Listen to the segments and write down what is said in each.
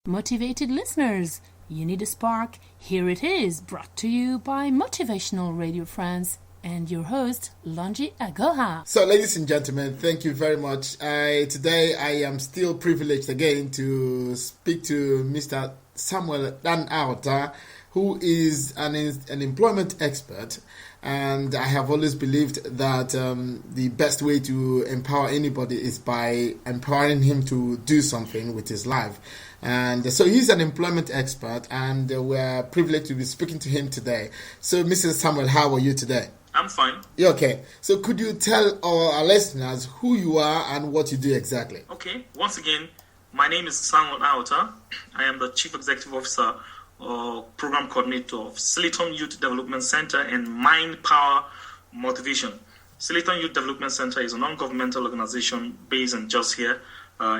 Motivated listeners, you need a spark. Here it is, brought to you by Motivational Radio France and your host, Longi Agoha. So, ladies and gentlemen, thank you very much. Today, I am still privileged again to speak to Mr. Samuel DanAuta, who is an employment expert. And I have always believed that the best way to empower anybody is by empowering him to do something with his life. And so he's an employment expert, and we're privileged to be speaking to him today. So, Mr. Samuel, how are you today? I'm fine. Yeah, okay. So could you tell our listeners who you are and what you do exactly? Okay. Once again, my name is Samuel DanAuta. I am the Chief Executive Officer or Program Coordinator of Silicon Youth Development Center and Mind Power Motivation. Silicon Youth Development Center is a non-governmental organization based in just here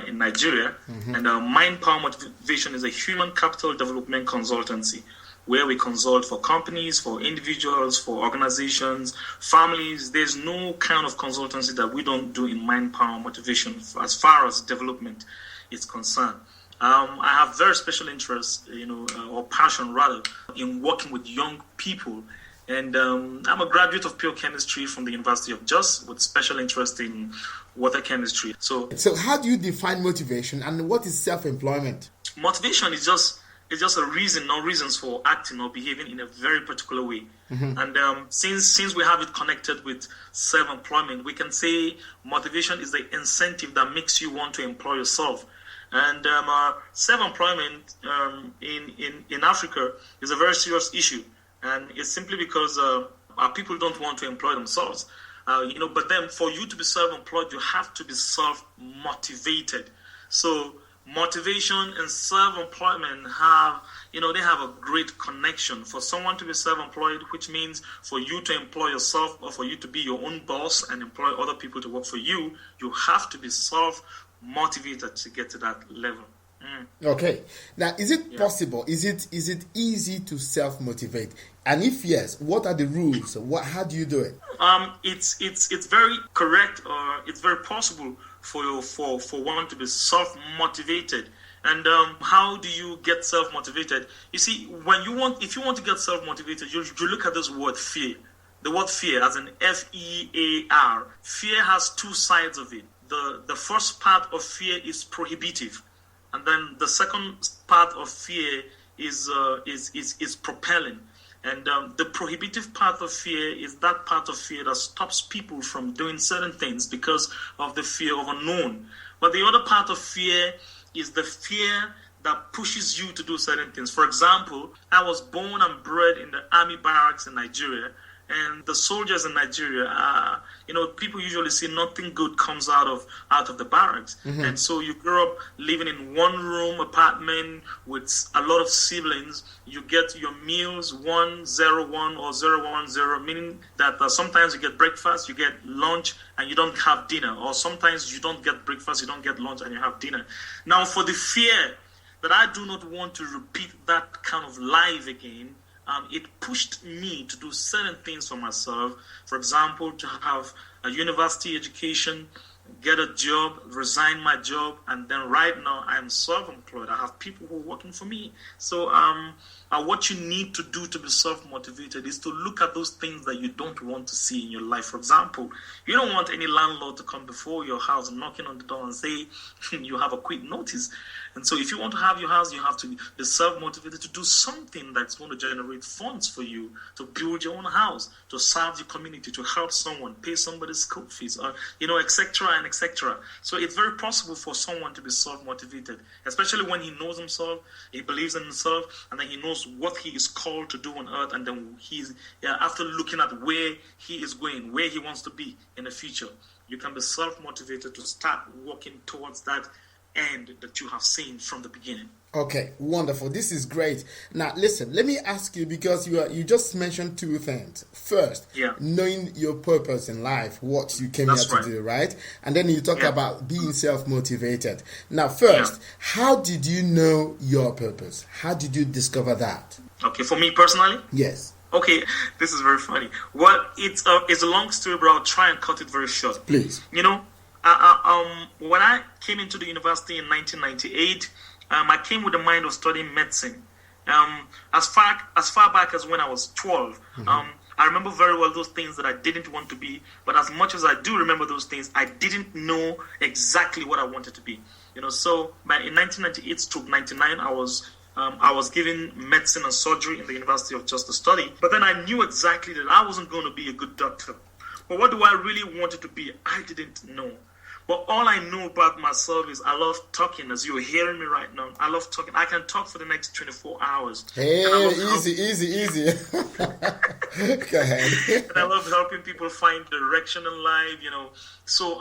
in Nigeria. Mm-hmm. And Mind Power Motivation is a human capital development consultancy where we consult for companies, for individuals, for organizations, families. There's no kind of consultancy that we don't do in Mind Power Motivation as far as development is concerned. I have very special interest, or passion rather, in working with young people. And I'm a graduate of pure chemistry from the University of Jos with special interest in water chemistry. So how do you define motivation, and what is self-employment? Motivation is just a reason or reasons for acting or behaving in a very particular way. Mm-hmm. And since we have it connected with self-employment, we can say motivation is the incentive that makes you want to employ yourself. And self-employment in Africa is a very serious issue, and it's simply because our people don't want to employ themselves. But then for you to be self-employed, you have to be self-motivated. So motivation and self-employment they have a great connection. For someone to be self-employed, which means for you to employ yourself or for you to be your own boss and employ other people to work for you, you have to be self-motivated to get to that level. Okay. Now, is it possible? Is it easy to self-motivate? And if yes, what are the rules? How do you do it? It's very correct, or it's very possible for one to be self-motivated. And how do you get self-motivated? You see, if you want to get self-motivated, you look at this word fear. The word fear, as in F-E-A-R. Fear has two sides of it. The first part of fear is prohibitive, and then the second part of fear is propelling. And the prohibitive part of fear is that part of fear that stops people from doing certain things because of the fear of unknown. But the other part of fear is the fear that pushes you to do certain things. For example, I was born and bred in the army barracks in Nigeria, and the soldiers in Nigeria, people usually say nothing good comes out of the barracks. Mm-hmm. And so you grow up living in one room apartment with a lot of siblings. You get your meals 101 or 010, meaning that sometimes you get breakfast, you get lunch, and you don't have dinner. Or sometimes you don't get breakfast, you don't get lunch, and you have dinner. Now, for the fear that I do not want to repeat that kind of life again, it pushed me to do certain things for myself. For example, to have a university education, get a job, resign my job, and then right now I am self-employed. I have people who are working for me. So what you need to do to be self-motivated is to look at those things that you don't want to see in your life. For example, you don't want any landlord to come before your house knocking on the door and say you have a quick notice. And so if you want to have your house, you have to be self-motivated to do something that's going to generate funds for you, to build your own house, to serve your community, to help someone, pay somebody's school fees, etc. and etc. So it's very possible for someone to be self-motivated, especially when he knows himself, he believes in himself, and then he knows what he is called to do on earth, and then after looking at where he is going, where he wants to be in the future, you can be self-motivated to start working towards that end that you have seen from the beginning. Okay, wonderful. This is great. Now, listen, let me ask you, because you just mentioned two things. First, knowing your purpose in life, what you came here to do, right? And then you talk about being self-motivated. Now, first, how did you know your purpose? How did you discover that? Okay, for me personally? Yes. Okay, this is very funny. Well, it's a long story, but I'll try and cut it very short. Please. When I came into the university in 1998, I came with the mind of studying medicine. As far back as when I was 12, I remember very well those things that I didn't want to be. But as much as I do remember those things, I didn't know exactly what I wanted to be. So in 1998 to 99, I was given medicine and surgery in the University of Just to study. But then I knew exactly that I wasn't going to be a good doctor. But what do I really wanted to be? I didn't know. But all I know about myself is I love talking, as you're hearing me right now. I love talking. I can talk for the next 24 hours. Hey, easy. Go ahead. And I love helping people find direction in life, So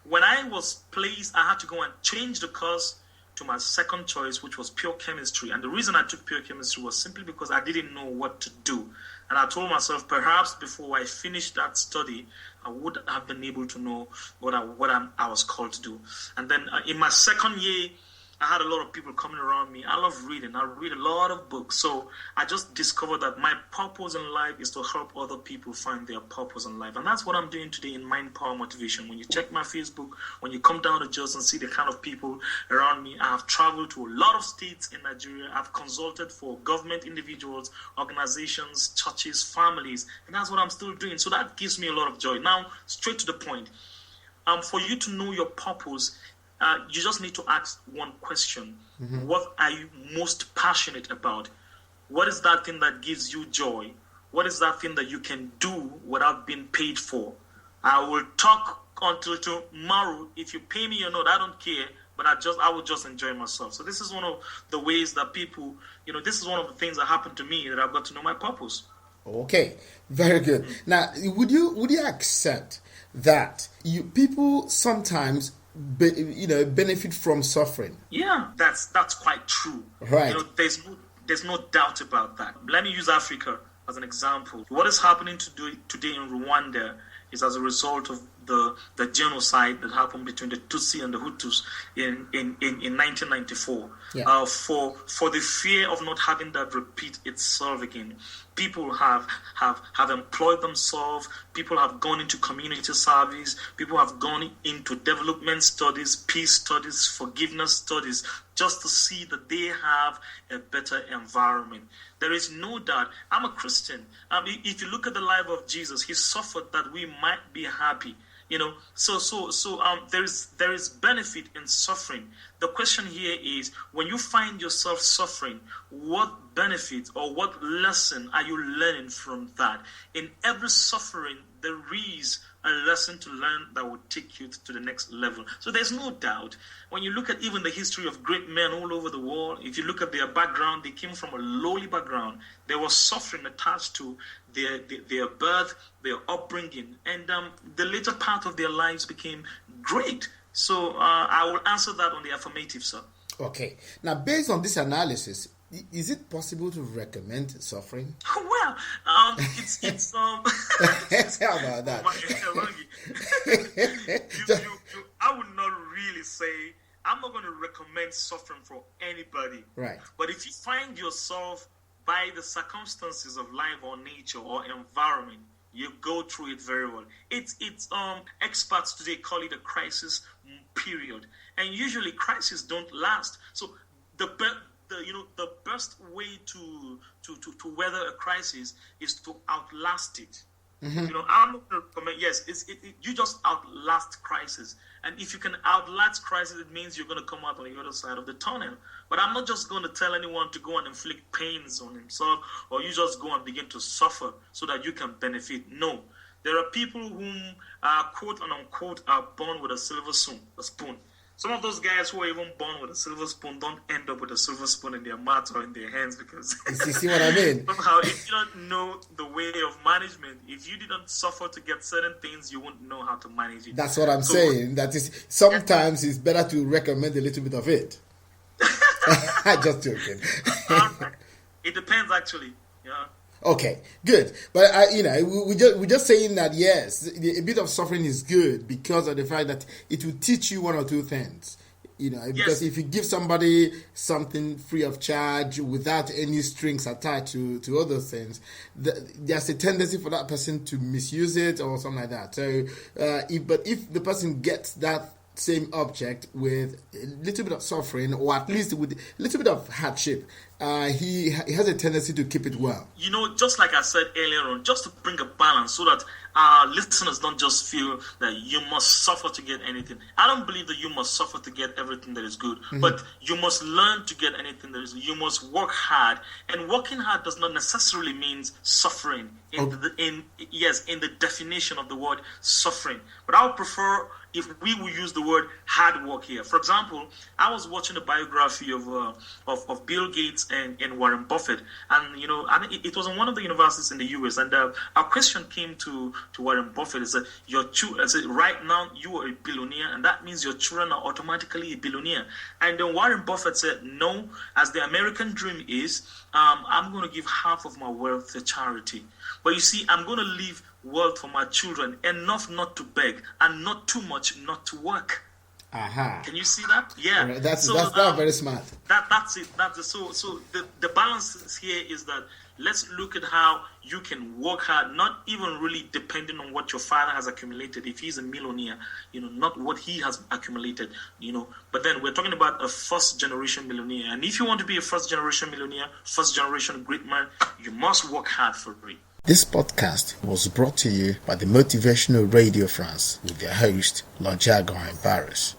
when I was placed, I had to go and change the course to my second choice, which was pure chemistry. And the reason I took pure chemistry was simply because I didn't know what to do. And I told myself, perhaps before I finished that study, I would have been able to know what I was called to do. And then in my second year, I had a lot of people coming around me. I love reading. I read a lot of books. So I just discovered that my purpose in life is to help other people find their purpose in life. And that's what I'm doing today in Mind Power Motivation. When you check my Facebook, when you come down to Jos and see the kind of people around me, I have traveled to a lot of states in Nigeria. I've consulted for government, individuals, organizations, churches, families. And that's what I'm still doing. So that gives me a lot of joy. Now, straight to the point. For you to know your purpose, you just need to ask one question. What are you most passionate about? What is that thing that gives you joy? What is that thing that you can do without being paid for? I will talk until tomorrow. If you pay me or not, I don't care. But I will just enjoy myself. So this is one of the ways that people, this is one of the things that happened to me that I've got to know my purpose. Okay, very good. Now, would you accept that people sometimes benefit from suffering? Yeah, that's quite true. Right. There's no doubt about that. Let me use Africa as an example. What is happening today in Rwanda is as a result of the genocide that happened between the Tutsi and the Hutus in 1994. Yeah. For the fear of not having that repeat itself again, people have employed themselves, people have gone into community service, people have gone into development studies, peace studies, forgiveness studies, just to see that they have a better environment. There is no doubt. I'm a Christian. If you look at the life of Jesus, he suffered that we might be happy. There is benefit in suffering. The question here is, when you find yourself suffering, what benefit or what lesson are you learning from that? In every suffering, there is a lesson to learn that will take you to the next level. So there's no doubt. When you look at even the history of great men all over the world, if you look at their background, they came from a lowly background. There was suffering attached to their birth, their upbringing, and the later part of their lives became great. So I will answer that on the affirmative, sir. Okay. Now, based on this analysis, is it possible to recommend suffering? Well, it's How about that? I would not really say, I'm not going to recommend suffering for anybody. Right. But if you find yourself by the circumstances of life or nature or environment, you go through it very well. It's experts today call it a crisis period, and usually crises don't last. So the best way to weather a crisis is to outlast it. I'm not going to recommend. Yes, you just outlast crisis, and if you can outlast crisis, it means you're going to come out on the other side of the tunnel. But I'm not just going to tell anyone to go and inflict pains on himself, or you just go and begin to suffer so that you can benefit. No, there are people whom quote and unquote are born with a silver spoon. Some of those guys who are even born with a silver spoon don't end up with a silver spoon in their mouth or in their hands, because you see what I mean? Somehow, if you don't know the way of management, if you didn't suffer to get certain things, you won't know how to manage it. That's what I'm saying. That is, sometimes it's better to recommend a little bit of it. Just joking. It depends, actually. Yeah. Okay, good. But we're just saying that yes, a bit of suffering is good because of the fact that it will teach you one or two things. Because if you give somebody something free of charge without any strings attached to other things, there's a tendency for that person to misuse it or something like that. So, if the person gets that same object with a little bit of suffering, or at least with a little bit of hardship, he has a tendency to keep it well. Just like I said earlier on, just to bring a balance so that our listeners don't just feel that you must suffer to get anything. I don't believe that you must suffer to get everything that is good, but you must learn to get anything that is good. You must work hard, and working hard does not necessarily mean suffering in the definition of the word suffering. But I would prefer if we will use the word hard work here. For example, I was watching a biography of Bill Gates and Warren Buffett, and it was in one of the universities in the US, and a question came to Warren Buffett. It said, right now you are a billionaire, and that means your children are automatically a billionaire. And then Warren Buffett said, no, as the American dream is, I'm going to give half of my wealth to charity. But you see, I'm going to leave wealth for my children, enough not to beg, and not too much not to work. Aha. Can you see that? Yeah. Right. That's very smart. That's it. So the balance here is that let's look at how you can work hard, not even really depending on what your father has accumulated. If he's a millionaire, not what he has accumulated, But then we're talking about a first generation millionaire. And if you want to be a first generation millionaire, first generation great man, you must work hard for it. This podcast was brought to you by the Motivational Radio France with their host, Lonjago in Paris.